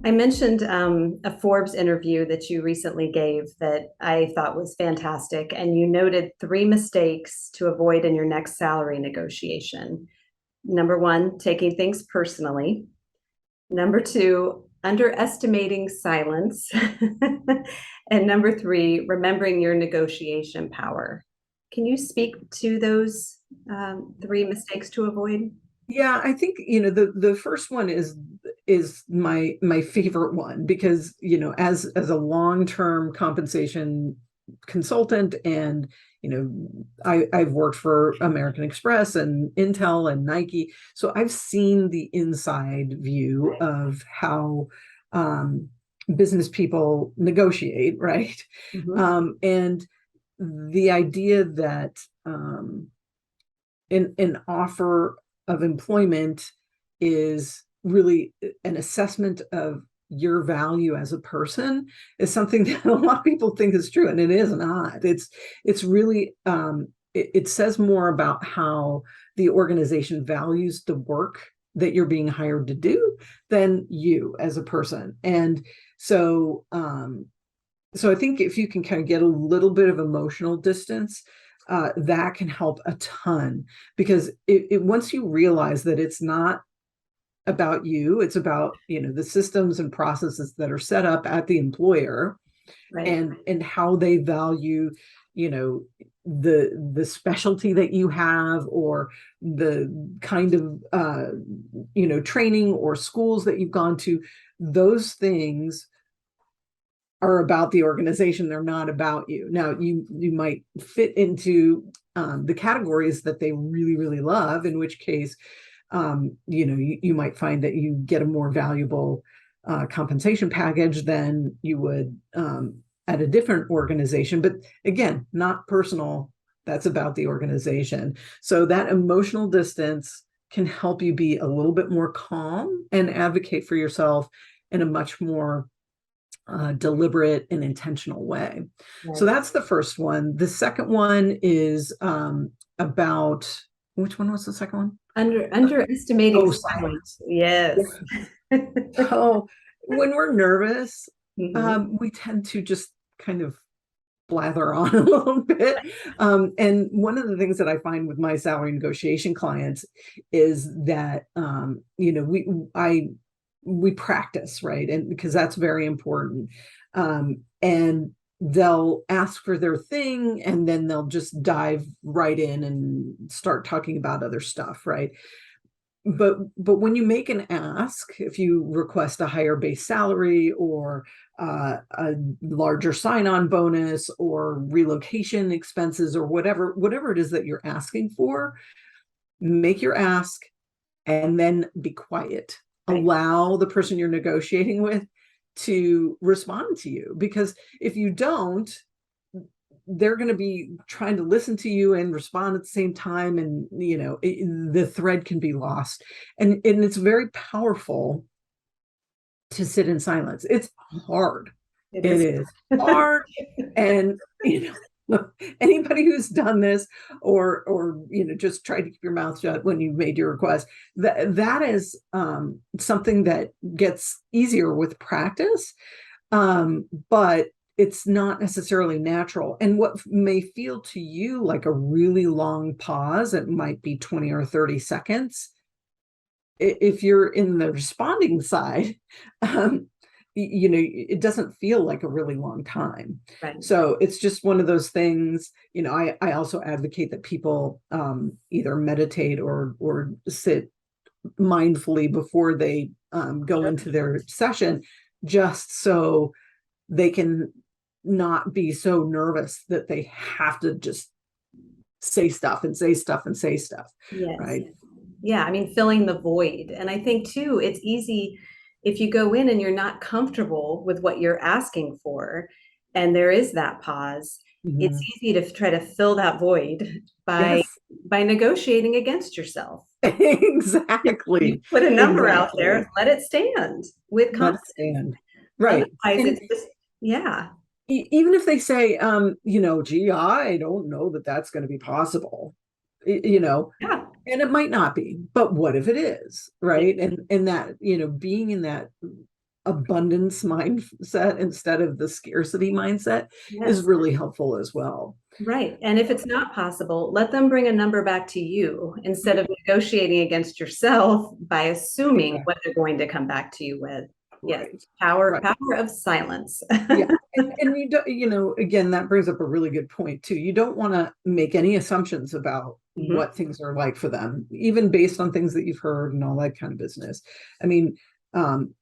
I mentioned a Forbes interview that you recently gave that I thought was fantastic, and you noted three mistakes to avoid in your next salary negotiation. Number one, taking things personally. Number two, underestimating silence. And number three, remembering your negotiation power. Can you speak to those three mistakes to avoid? Yeah, I think the first one is my favorite one because as a long-term compensation consultant, and I've worked for American Express and Intel and Nike, so I've seen the inside view of how um, business people negotiate, right? Mhm. And the idea that an offer of employment is really an assessment of your value as a person is something that a lot of people think is true, and it is not. It's really it says more about how the organization values the work that you're being hired to do than you as a person. And so so I think if you can kind of get a little bit of emotional distance, that can help a ton, because once you realize that it's not about you, it's about the systems and processes that are set up at the employer, Right. and how they value you know the specialty that you have, or the kind of training or schools that you've gone to. Those things are about the organization. They're not about you. Now, you might fit into the categories that they really, really love, in which case, you might find that you get a more valuable compensation package than you would at a different organization. But again, not personal. That's about the organization. So that emotional distance can help you be a little bit more calm and advocate for yourself in a much more deliberate and intentional way. So Right. that's the first one. The second one is about, which one was the second one? Underestimating Oh, silence. silence. Yeah. Yes. So when we're nervous, Mhm. we tend to just kind of blather on a little bit. And one of the things that I find with my salary negotiation clients is that we practice, right? And because that's very important. And they'll ask for their thing, and then they'll just dive right in and start talking about other stuff, right? But when you make an ask, if you request a higher base salary, or a larger sign-on bonus, or relocation expenses, or whatever it is that you're asking for, make your ask and then be quiet. Right. Allow the person you're negotiating with to respond to you, because if you don't, they're going to be trying to listen to you and respond at the same time, and the thread can be lost. And it's very powerful to sit in silence. It's hard. It It is. is hard. And anybody who's done this, or just try to keep your mouth shut when you've made your request, that is something that gets easier with practice. But it's not necessarily natural. And what may feel to you like a really long pause, it might be 20 or 30 seconds. If you're in the responding side, um, it doesn't feel like a really long time. Right. So it's just one of those things. I also advocate that people either meditate or sit mindfully before they go Sure. into their session, just so they can not be so nervous that they have to just say stuff and say stuff and say stuff, Yes. right? Yeah. I mean, filling the void. And I think too, it's easy if you go in and you're not comfortable with what you're asking for, and there is that pause, it's Mm-hmm. easy to try to fill that void by Yes. negotiating against yourself. You Exactly. put a number out there, Exactly. let it stand with Let it confidence. stand. Right. Otherwise, And it's just, yeah, even if they say, gee, I don't know that that's going to be possible, you know, yeah, and it might not be, but what if it is, yeah, right? And that, being in that abundance mindset instead of the scarcity mindset is Yes. really helpful as well. Right. And if it's not possible, let them bring a number back to you instead of negotiating against yourself by assuming Exactly. what they're going to come back to you with. Yes. Right. Power, Right. power of silence. Yeah. And you don't, again, that brings up a really good point too. You don't want to make any assumptions about Mhm. what things are like for them, even based on things that you've heard and all that kind of business. I mean,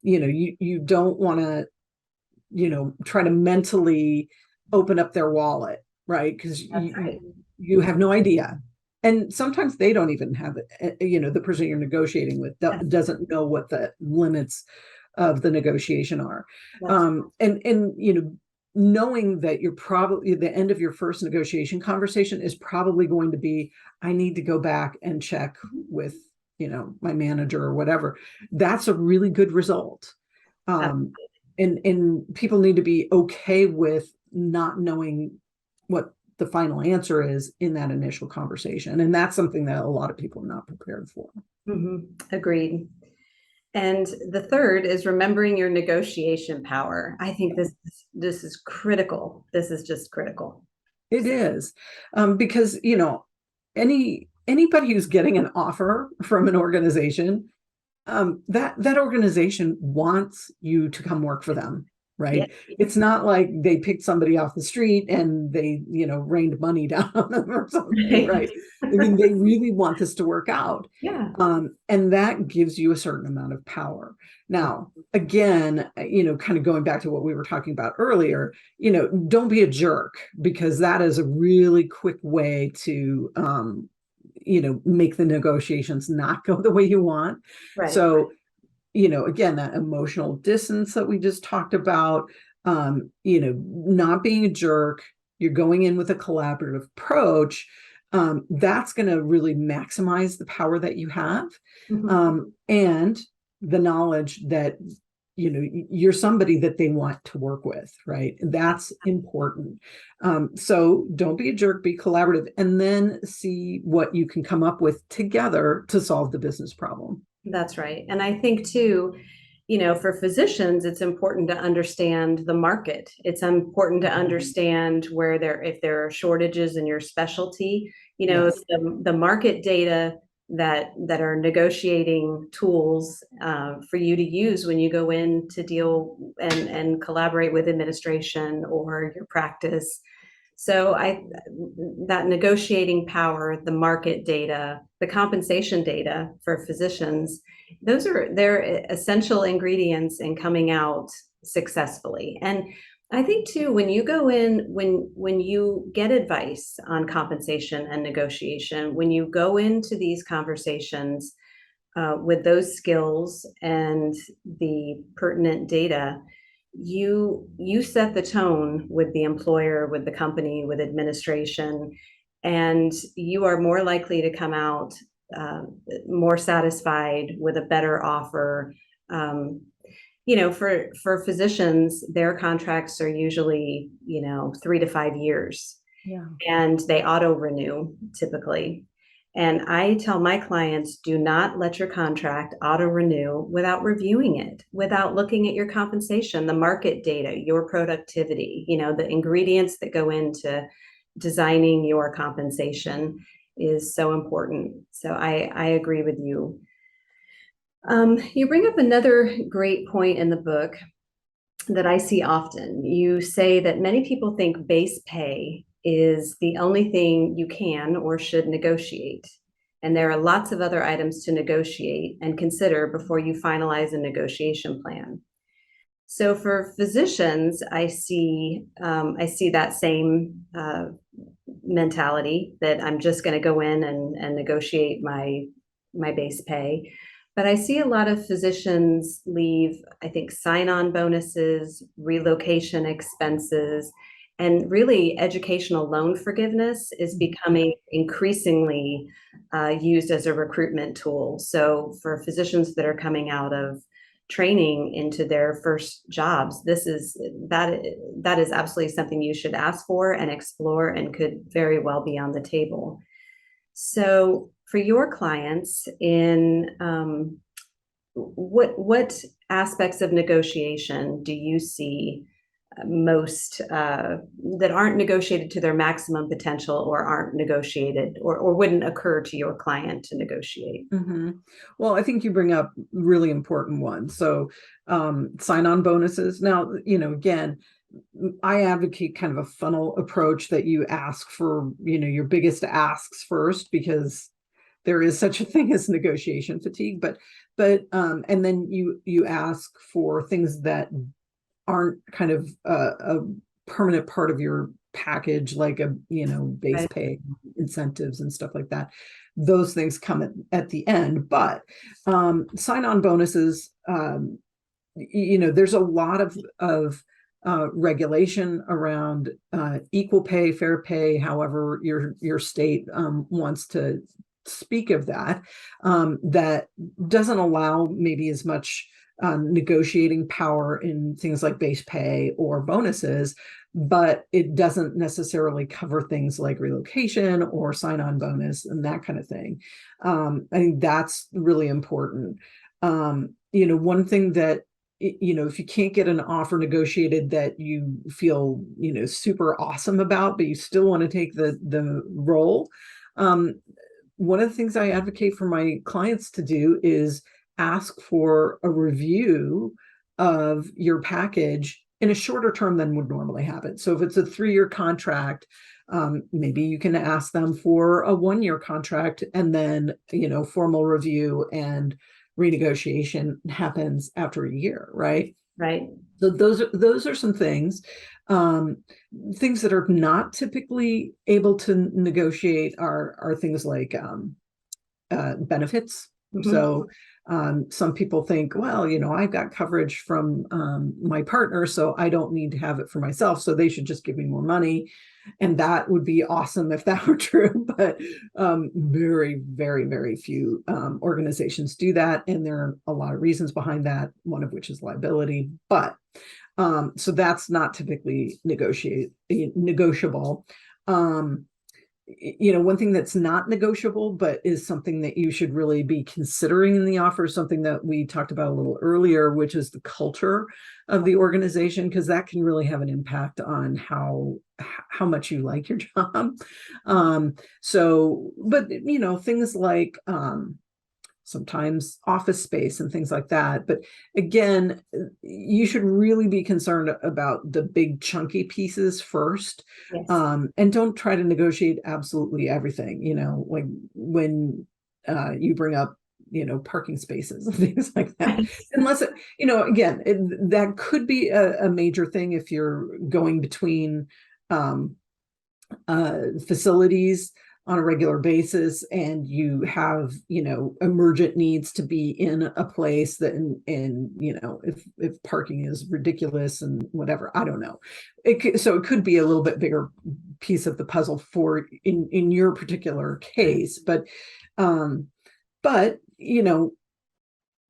you don't want to, try to mentally open up their wallet, right? Because That's right. you have no idea. And sometimes they don't even have it. The person you're negotiating with Yes, doesn't know what the limits of the negotiation are. that's And knowing that you're probably the end of your first negotiation conversation is probably going to be, I need to go back and check with, my manager or whatever. That's a really good result. right. And people need to be okay with not knowing what the final answer is in that initial conversation. And that's something that a lot of people are not prepared for. Agreed. And the third is remembering your negotiation power. I think this is critical. This is just critical. It is, because anybody who's getting an offer from an organization, that organization wants you to come work for them, Yeah. right? It's not like they picked somebody off the street and they, rained money down on them or something, right? I mean, they really want this to work out. Yeah. And that gives you a certain amount of power. Now, again, kind of going back to what we were talking about earlier, don't be a jerk, because that is a really quick way to, make the negotiations not go the way you want. Right. So, again, that emotional distance that we just talked about, not being a jerk, you're going in with a collaborative approach. That's going to really maximize the power that you have, Mhm. and the knowledge that you're somebody that they want to work with, right? That's important. So don't be a jerk, be collaborative, and then see what you can come up with together to solve the business problem. That's right. And I think too, for physicians, it's important to understand the market. It's important to understand if there are shortages in your specialty, Yes. the market data that are negotiating tools for you to use when you go in to deal and collaborate with administration or your practice. So that negotiating power, the market data, the compensation data for physicians, they're essential ingredients in coming out successfully. And I think too, when you go in, when you get advice on compensation and negotiation, when you go into these conversations with those skills and the pertinent data, you set the tone with the employer, with the company, with administration, and you are more likely to come out uh, more satisfied with a better offer. um, for physicians, their contracts are usually 3 to 5 years, Yeah. and they auto renew typically. And I tell my clients, do not let your contract auto renew without reviewing it, without looking at your compensation, the market data, your productivity, the ingredients that go into designing your compensation is so important. So I agree with you. You bring up another great point in the book that I see often. You say that many people think base pay is the only thing you can or should negotiate. And there are lots of other items to negotiate and consider before you finalize a negotiation plan. So for physicians, I see that same mentality that I'm just going to go in and negotiate my base pay. But I see a lot of physicians leave, I think, sign-on bonuses, relocation expenses, and really educational loan forgiveness is becoming increasingly used as a recruitment tool. So for physicians that are coming out of training into their first jobs, that is absolutely something you should ask for and explore and could very well be on the table. So for your clients, in what aspects of negotiation do you see most that aren't negotiated to their maximum potential, or aren't negotiated, or wouldn't occur to your client to negotiate? Well, I think you bring up really important ones. So sign-on bonuses. Now, again, I advocate kind of a funnel approach, that you ask for, your biggest asks first, because there is such a thing as negotiation fatigue, but and then you ask for things that aren't kind of a permanent part of your package, like a base Right. pay, incentives and stuff like that. Those things come at the end, but sign-on bonuses, there's a lot of regulation around equal pay, fair pay, however your state wants to speak of that, that doesn't allow maybe as much negotiating power in things like base pay or bonuses, but it doesn't necessarily cover things like relocation or sign-on bonus and that kind of thing. I think that's really important. One thing that, if you can't get an offer negotiated that you feel, super awesome about, but you still want to take the role, one of the things I advocate for my clients to do is ask for a review of your package in a shorter term than would normally happen. So if it's a 3-year contract, maybe you can ask them for a 1-year contract, and then, formal review and renegotiation happens after a year, right? Right. So those are some things. Things that are not typically able to negotiate are things like benefits. Mm-hmm. So some people think, well, I've got coverage from my partner, so I don't need to have it for myself, so they should just give me more money. And that would be awesome if that were true, but very, very, very few organizations do that. And there are a lot of reasons behind that, one of which is liability. But so that's not typically negotiable. One thing that's not negotiable, but is something that you should really be considering in the offer, something that we talked about a little earlier, which is the culture of the organization, because that can really have an impact on how much you like your job. But things like sometimes office space and things like that. But again, you should really be concerned about the big chunky pieces first. Yes. And don't try to negotiate absolutely everything, like when you bring up, parking spaces and things like that. Unless, again, that could be a major thing if you're going between facilities on a regular basis, and you have, emergent needs to be in a place that, and if parking is ridiculous and whatever, I don't know. So it could be a little bit bigger piece of the puzzle for in your particular case, but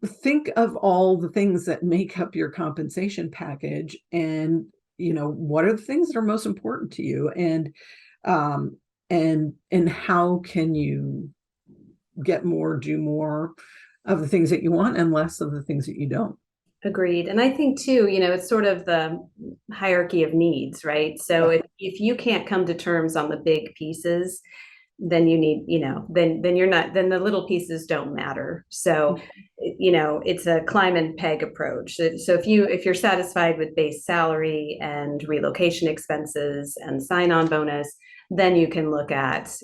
think of all the things that make up your compensation package, and what are the things that are most important to you, and how can you get more, do more of the things that you want and less of the things that you don't. Agreed. And I think too, it's sort of the hierarchy of needs, right? So if you can't come to terms on the big pieces, then you need, then you're not, then the little pieces don't matter. So, it's a climb and peg approach. So if you're satisfied with base salary and relocation expenses and sign-on bonus, then you can look at,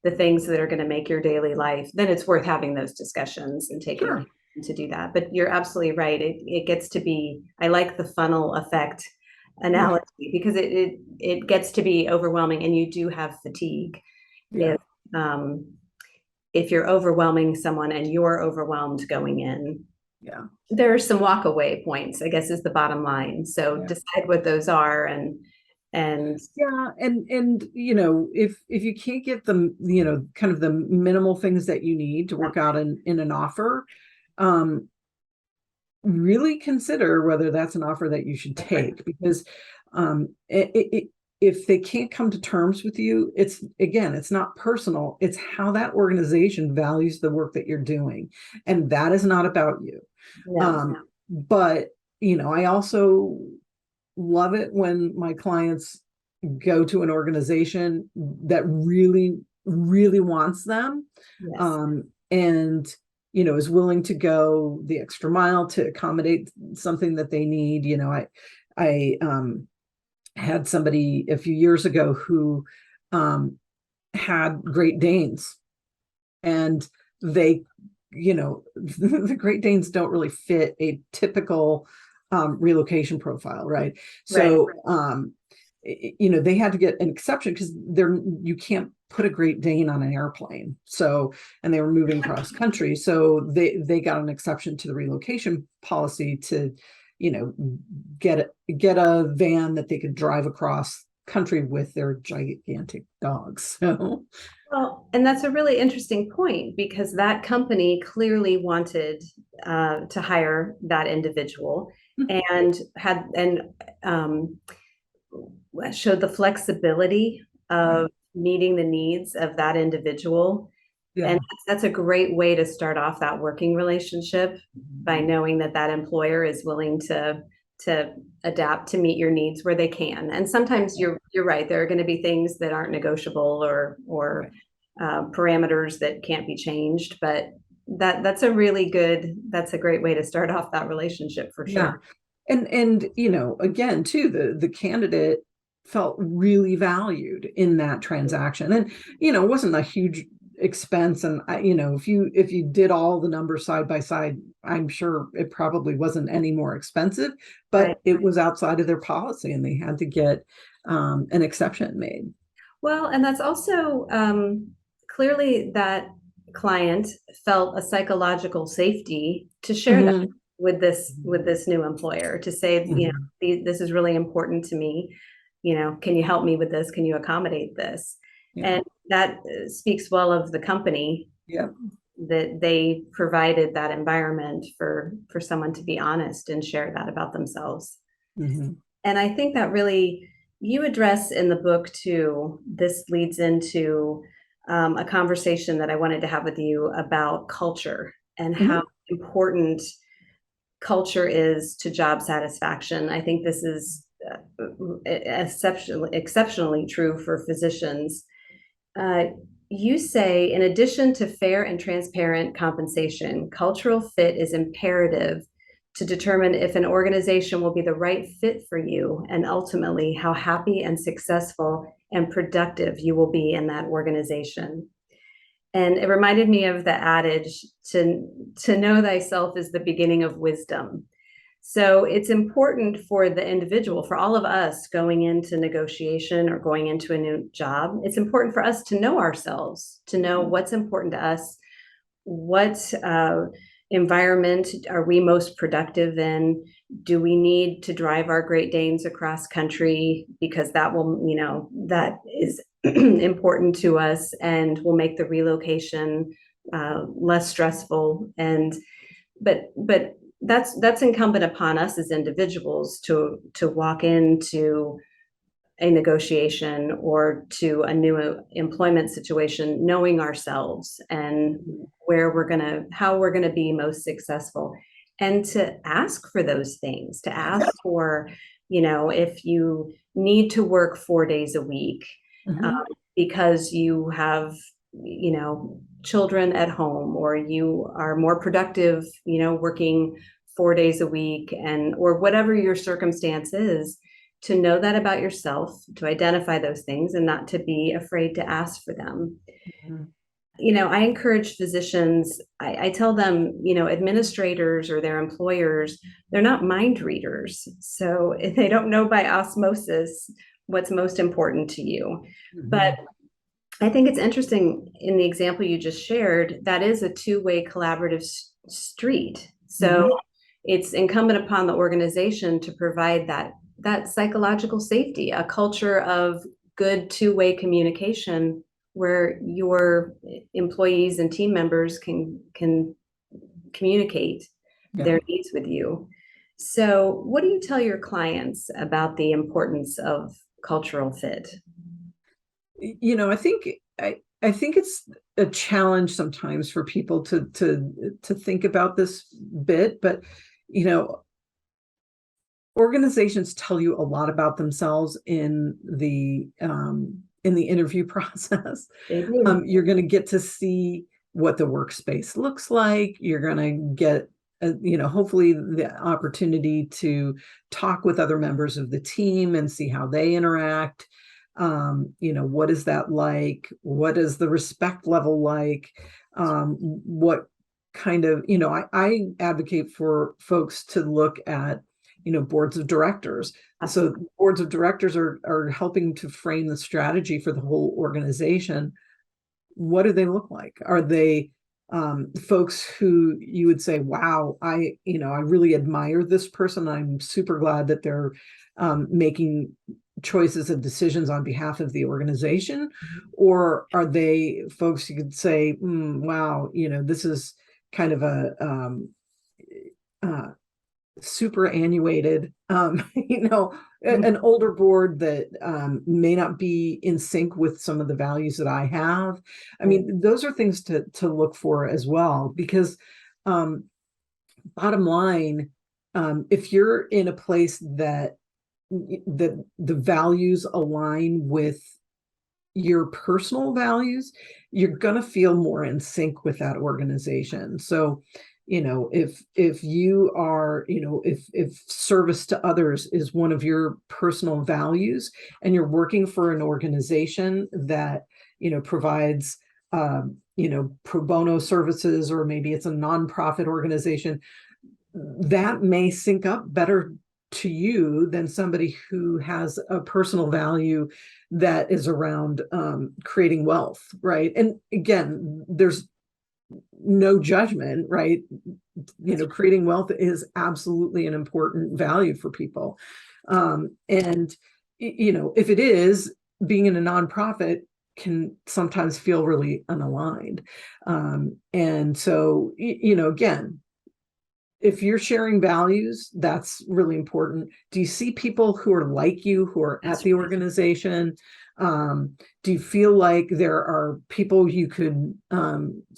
the things that are going to make your daily life, then it's worth having those discussions and taking Sure. to do that. But you're absolutely right. It gets to be, I like the funnel effect analogy, because it gets to be overwhelming, and you do have fatigue. Yeah. If you're overwhelming someone and you're overwhelmed going in, Yeah. there are some walk away points, I guess, is the bottom line. So decide what those are, and yeah, and if you can't get them, kind of the minimal things that you need to work out in an offer, really consider whether that's an offer that you should take, because if they can't come to terms with you, it's not personal. It's how that organization values the work that you're doing. And that is not about you. No. But, I also love it when my clients go to an organization that really, really wants them, Yes. and is willing to go the extra mile to accommodate something that they need. I had somebody a few years ago who had Great Danes, and they, the Great Danes don't really fit a typical relocation profile, right? Right. So, they had to get an exception because you can't put a Great Dane on an airplane. So, and they were moving cross country, so they got an exception to the relocation policy to, get a van that they could drive across country with their gigantic dogs. So, Well, and that's a really interesting point because that company clearly wanted to hire that individual and um, showed the flexibility right. of meeting the needs of that individual. Yeah. And that's a great way to start off that working relationship, by knowing that that employer is willing to adapt to meet your needs where they can. And sometimes you're right, there are going to be things that aren't negotiable, or Right. parameters that can't be changed. But that's a great way to start off that relationship for Yeah. sure. And again, too, the candidate felt really valued in that transaction. And, it wasn't a huge expense. And if you did all the numbers side by side, I'm sure it probably wasn't any more expensive, Right. but it was outside of their policy and they had to get an exception made. Well, and that's also clearly that client felt a psychological safety to share that Mhm. with this new employer, to say, Mhm. this is really important to me. Can you help me with this? Can you accommodate this? Yeah. And that speaks well of the company, Yeah. that they provided that environment for someone to be honest and share that about themselves. Mhm. And I think that really, you address in the book too, this leads into a conversation that I wanted to have with you about culture and how Mhm. important culture is to job satisfaction. I think this is exceptionally true for physicians. Uh, you say, in addition to fair and transparent compensation, cultural fit is imperative to determine if an organization will be the right fit for you, and ultimately how happy and successful and productive you will be in that organization. And it reminded me of the adage, to know thyself is the beginning of wisdom. So it's important for the individual, for all of us going into negotiation or going into a new job, it's important for us to know ourselves, to know what's important to us, what environment are we most productive in? Do we need to drive our Great Danes across country because that is important to us and will make the relocation less stressful? And but that's incumbent upon us as individuals to walk into a negotiation or to a new employment situation knowing ourselves and how we're going to be most successful, and to ask for those things, to ask for, if you need to work 4 days a week um, Mhm. because you have, children at home, or you are more productive, working 4 days a week, and or whatever your circumstance is, to know that about yourself, to identify those things and not to be afraid to ask for them. Mhm. I encourage physicians, I tell them, administrators or their employers, they're not mind readers. So they don't know by osmosis what's most important to you. But Mhm. I think it's interesting, in the example you just shared, that is a two-way collaborative street. So Mhm. it's incumbent upon the organization to provide that psychological safety, a culture of good two-way communication where your employees and team members can communicate Yeah. their needs with you. So, what do you tell your clients about the importance of cultural fit? I think it's a challenge sometimes for people to think about this bit, but you know, organizations tell you a lot about themselves in the interview process. They do. You're going to get to see what the workspace looks like. You're going to get, hopefully the opportunity to talk with other members of the team and see how they interact. What is that like? What is the respect level like? What kind of, I advocate for folks to look at, boards of directors. So boards of directors are helping to frame the strategy for the whole organization. What do they look like? Are they folks who you would say, wow, I really admire this person. I'm super glad that they're making choices and decisions on behalf of the organization? Or are they folks you could say, wow, this is kind of a uh, superannuated, an older board that may not be in sync with some of the values that I have. I mean, those are things to look for as well, because bottom line, if you're in a place that the values align with your personal values, you're going to feel more in sync with that organization. So, if you are, if service to others is one of your personal values, and you're working for an organization that, provides, pro bono services, or maybe it's a nonprofit organization, that may sync up better to you than somebody who has a personal value that is around creating wealth, right? And again, there's no judgment, right? Creating wealth is absolutely an important value for people. And, if it is, being in a nonprofit can sometimes feel really unaligned. And so, again, if you're sharing values, that's really important. Do you see people who are like you, who are at the organization? Do you feel like there are people you could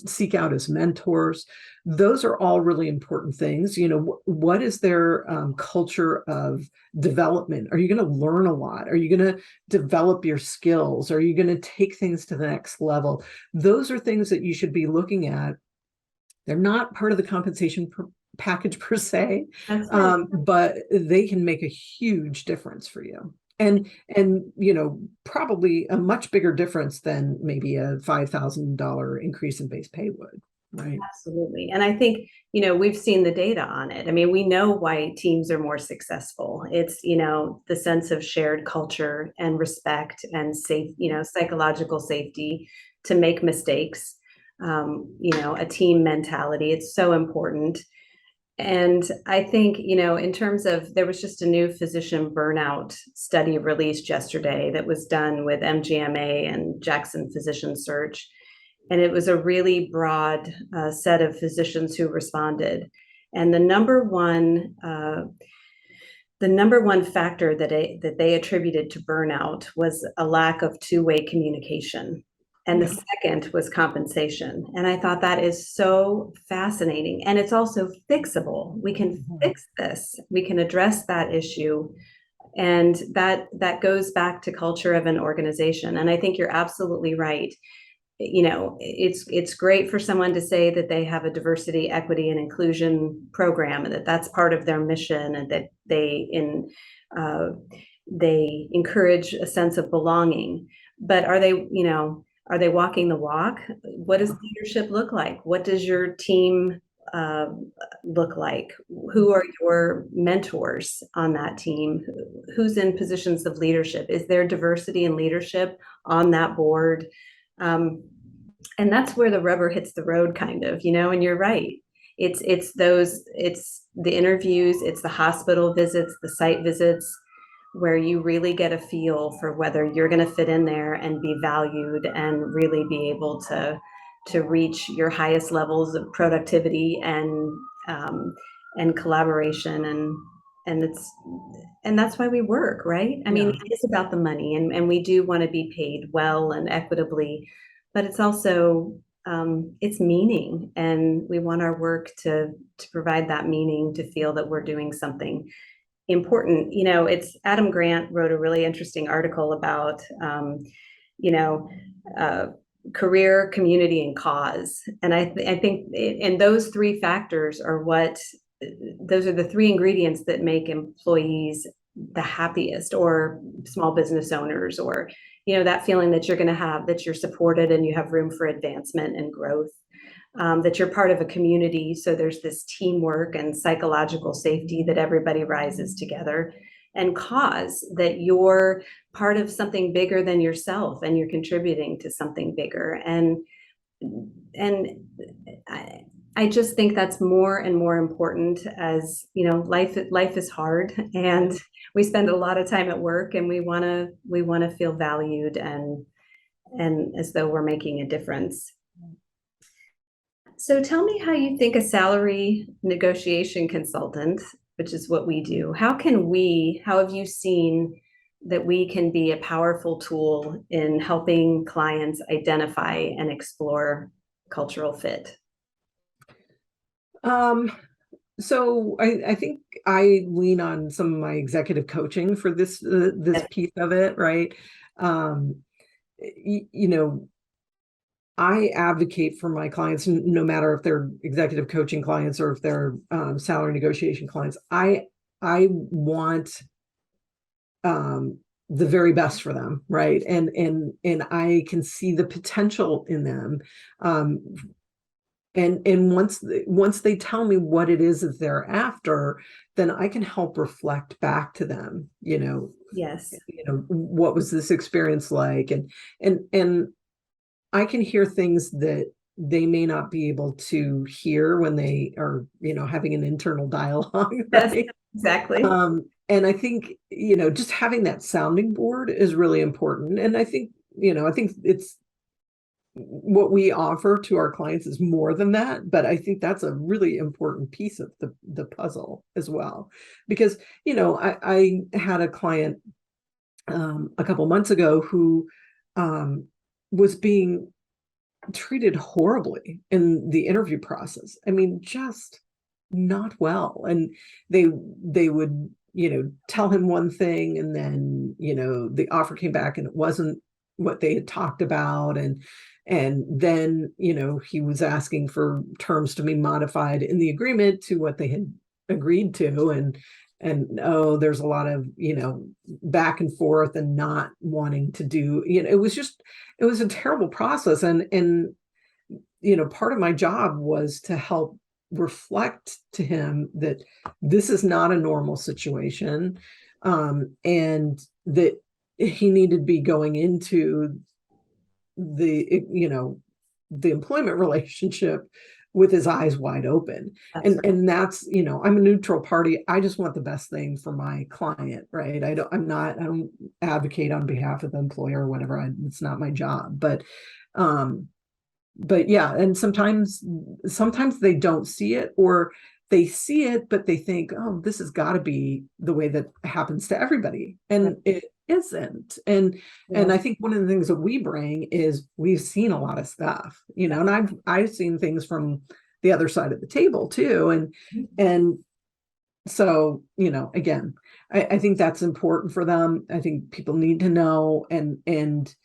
seek out as mentors? Those are all really important things. What is their culture of development? Are you going to learn a lot? Are you going to develop your skills? Are you going to take things to the next level? Those are things that you should be looking at. They're not part of the compensation package per se, but they can make a huge difference for you, and probably a much bigger difference than maybe a $5,000 increase in base pay would. Right. Absolutely. And I think, we've seen the data on it. I mean, we know why teams are more successful. It's, the sense of shared culture and respect and safe, psychological safety to make mistakes, a team mentality. It's so important. And I think, in terms of, there was just a new physician burnout study released yesterday that was done with MGMA and Jackson Physician Search. And it was a really broad set of physicians who responded. And the number one factor that they attributed to burnout was a lack of two-way communication. And the second was compensation. And I thought that is so fascinating. And it's also fixable. We can fix this. We can address that issue. And that goes back to culture of an organization. And I think you're absolutely right. It's great for someone to say that they have a diversity, equity, and inclusion program, and that's part of their mission, and that they encourage a sense of belonging. But are they walking the walk? What does leadership look like? What does your team look like? Who are your mentors on that team? Who's in positions of leadership? Is there diversity in leadership on that board? And that's where the rubber hits the road, kind of, and you're right. It's the interviews, it's the hospital visits, the site visits, where you really get a feel for whether you're going to fit in there and be valued and really be able to reach your highest levels of productivity and collaboration, and that's why we work, right? I mean, it's about the money, and we do want to be paid well and equitably, but it's also it's meaning, and we want our work to provide that meaning, to feel that we're doing something important. It's Adam Grant wrote a really interesting article about you know uh, career, community, and cause, and I think and those three factors are what those are the three ingredients that make employees the happiest, or small business owners, or that feeling that you're going to have, that you're supported and you have room for advancement and growth, that you're part of a community, so there's this teamwork and psychological safety, that everybody rises together, and cause, that you're part of something bigger than yourself and you're contributing to something bigger. And I just think that's more and more important, as life is hard, and we spend a lot of time at work, and we want to feel valued, and as though we're making a difference. So tell me how you think a salary negotiation consultant, which is what we do, how have you seen that we can be a powerful tool in helping clients identify and explore cultural fit? So I think I lean on some of my executive coaching for this piece of it, right? You know, I advocate for my clients, no matter if they're executive coaching clients or if they're salary negotiation clients. I want the very best for them, right? And I can see the potential in them. And once they tell me what it is that they're after, then I can help reflect back to them, Yes. What was this experience like? And I can hear things that they may not be able to hear when they are, having an internal dialogue, Yes, right? exactly. And I think, just having that sounding board is really important. And I think it's what we offer to our clients is more than that, but I think that's a really important piece of the puzzle as well. Because, I had a client a couple months ago who was being treated horribly in the interview process. I mean, just not well. And they would, tell him one thing, and then, the offer came back and it wasn't what they had talked about. And then, he was asking for terms to be modified in the agreement to what they had agreed to. And oh, there's a lot of, back and forth and not wanting to do, it was a terrible process. And part of my job was to help reflect to him that this is not a normal situation, and that he needed to be going into the employment relationship with his eyes wide open. That's right. And that's, I'm a neutral party. I just want the best thing for my client, right? I don't advocate on behalf of the employer or whatever. It's not my job. But yeah, and sometimes they don't see it, or they see it, but they think, oh, this has got to be the way that happens to everybody. And it isn't. And I think one of the things that we bring is we've seen a lot of stuff, and I've seen things from the other side of the table too. And so, again, I think that's important for them. I think people need to know, and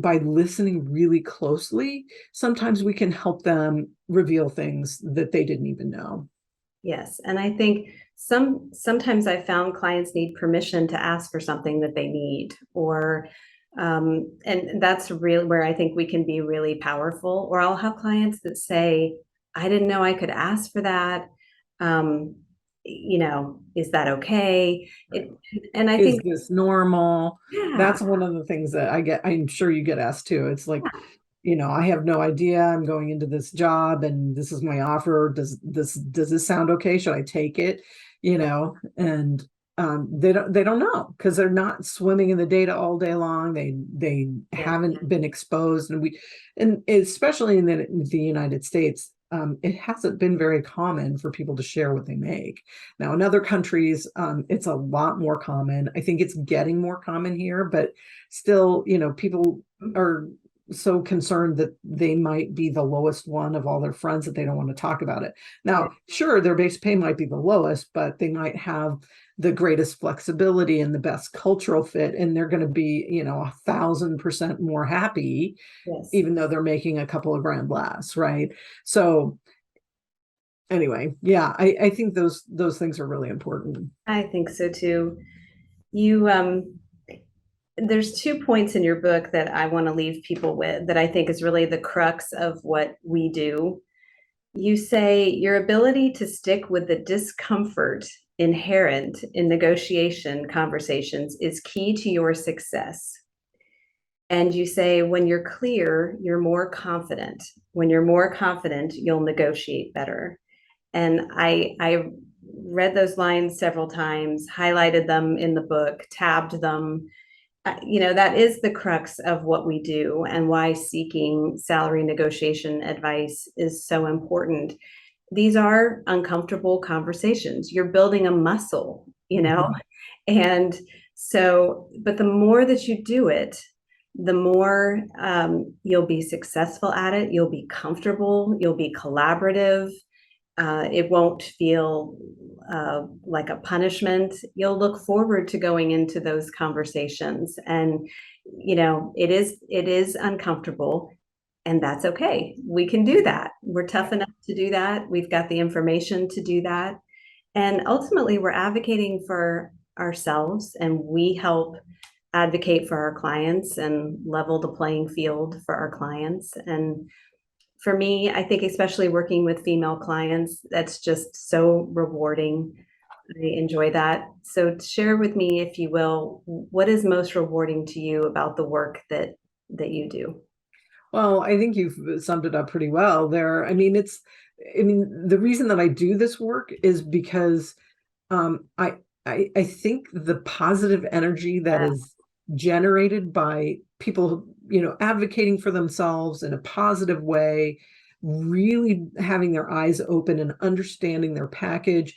by listening really closely, sometimes we can help them reveal things that they didn't even know. Yes. And I think sometimes I found clients need permission to ask for something that they need, or and that's really where I think we can be really powerful. Or I'll have clients that say, I didn't know I could ask for that. Um, is that okay? And I Is think, this normal? yeah, That's one of the things that I get. I'm sure you get asked too. It's like, I have no idea. I'm going into this job and this is my offer. Does this sound okay? Should I take it? And they don't know, because they're not swimming in the data all day long. They yeah, haven't been exposed, and especially in the United States, it hasn't been very common for people to share what they make. Now, in other countries, it's a lot more common. I think it's getting more common here, but still, people are so concerned that they might be the lowest one of all their friends that they don't want to talk about it. Right. Now, sure, their base pay might be the lowest, but they might have the greatest flexibility and the best cultural fit, and they're going to be, 1,000% more happy, Yes. even though they're making a couple of grand less, right? So anyway, yeah, I think those things are really important. I think so too. You there's 2 points in your book that I want to leave people with that I think is really the crux of what we do. You say your ability to stick with the discomfort inherent in negotiation conversations is key to your success. And you say when you're clear, you're more confident. When you're more confident, you'll negotiate better. And I read those lines several times, highlighted them in the book, tabbed them. That is the crux of what we do and why seeking salary negotiation advice is so important. These are uncomfortable conversations. You're building a muscle. Mhm. And so, but the more that you do it, the more you'll be successful at it. You'll be comfortable. You'll be collaborative. It won't feel like a punishment. You'll look forward to going into those conversations, and it is uncomfortable, and that's okay. We can do that. We're tough enough to do that. We've got the information to do that, and ultimately, we're advocating for ourselves, and we help advocate for our clients and level the playing field for our clients. And for me, I think especially working with female clients, that's just so rewarding. I enjoy that. So share with me, if you will, what is most rewarding to you about the work that you do? Well, I think you've summed it up pretty well there. The reason that I do this work is because um, I, I think the positive energy that Yeah, is generated by people, advocating for themselves in a positive way, really having their eyes open and understanding their package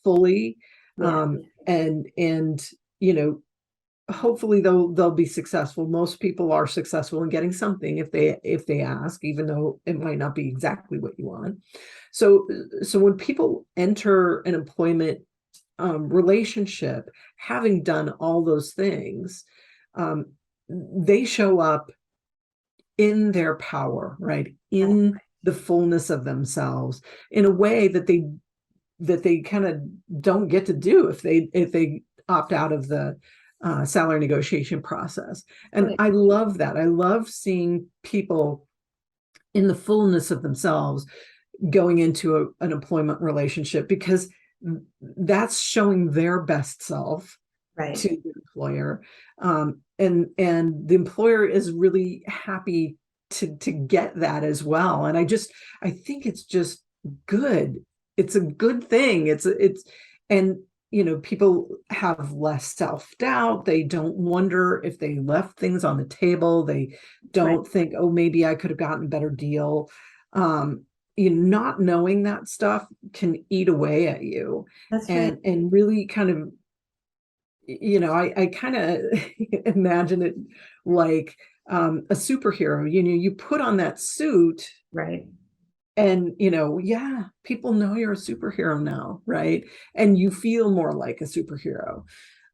fully, yeah, and you know hopefully they'll be successful. Most people are successful in getting something if they ask, even though it might not be exactly what you want. So when people enter an employment relationship, having done all those things, um, they show up in their power, right? In the fullness of themselves, in a way that they kind of don't get to do if they opt out of the salary negotiation process. And right, I love that. I love seeing people in the fullness of themselves going into an employment relationship, because that's showing their best self right. to the employer, and the employer is really happy to get that as well. And I think it's just good. It's a good thing. And people have less self-doubt. They don't wonder if they left things on the table. They Right. don't think, oh, maybe I could have gotten a better deal. Not knowing that stuff can eat away at you, That's right. and really kind of, I kind of imagine it like a superhero. You put on that suit, Right. and yeah, people know you're a superhero now, right? And you feel more like a superhero.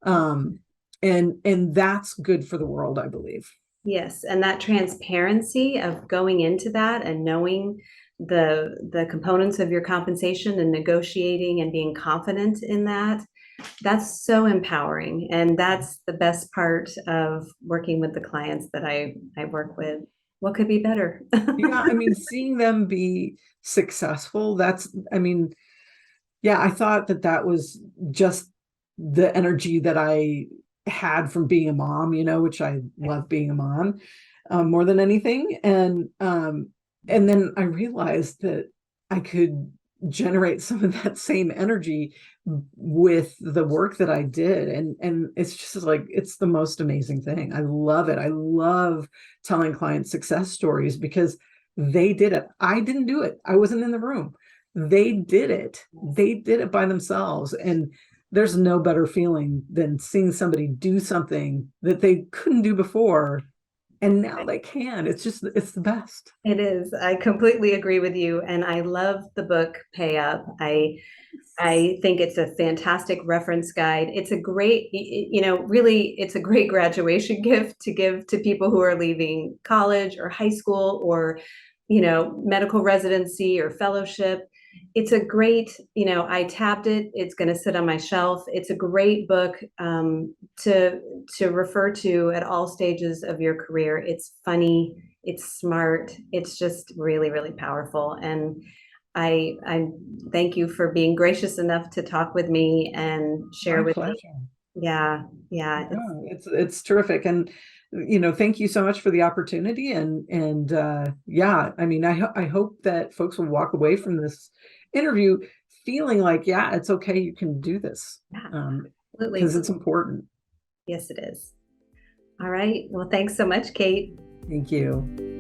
um and that's good for the world, I believe. Yes, and that transparency of going into that and knowing the components of your compensation and negotiating and being confident in that, that's so empowering. And that's the best part of working with the clients that I work with. What could be better? Yeah, seeing them be successful, yeah, I thought that was just the energy that I had from being a mom, which I love being a mom, more than anything. And then I realized that I could generate some of that same energy with the work that I did. And it's just like, it's the most amazing thing. I love it. I love telling clients success stories because they did it. I didn't do it. I wasn't in the room. They did it. They did it by themselves. And there's no better feeling than seeing somebody do something that they couldn't do before And now they can. It's the best. It is. I completely agree with you. And I love the book Pay Up. I think it's a fantastic reference guide. It's a great, really, it's a great graduation gift to give to people who are leaving college or high school or, medical residency or fellowship. It's a great, I tabbed it. It's going to sit on my shelf. It's a great book to refer to at all stages of your career. It's funny. It's smart. It's just really, really powerful. And I thank you for being gracious enough to talk with me and share My with me. pleasure. Yeah, yeah, No, it's terrific. And thank you so much for the opportunity. And yeah, I mean, I hope that folks will walk away from this interview feeling like, yeah, it's okay, you can do this. yeah, Because absolutely. it's important. Yes, it is. All right. Well, thanks so much, Kate. Thank you.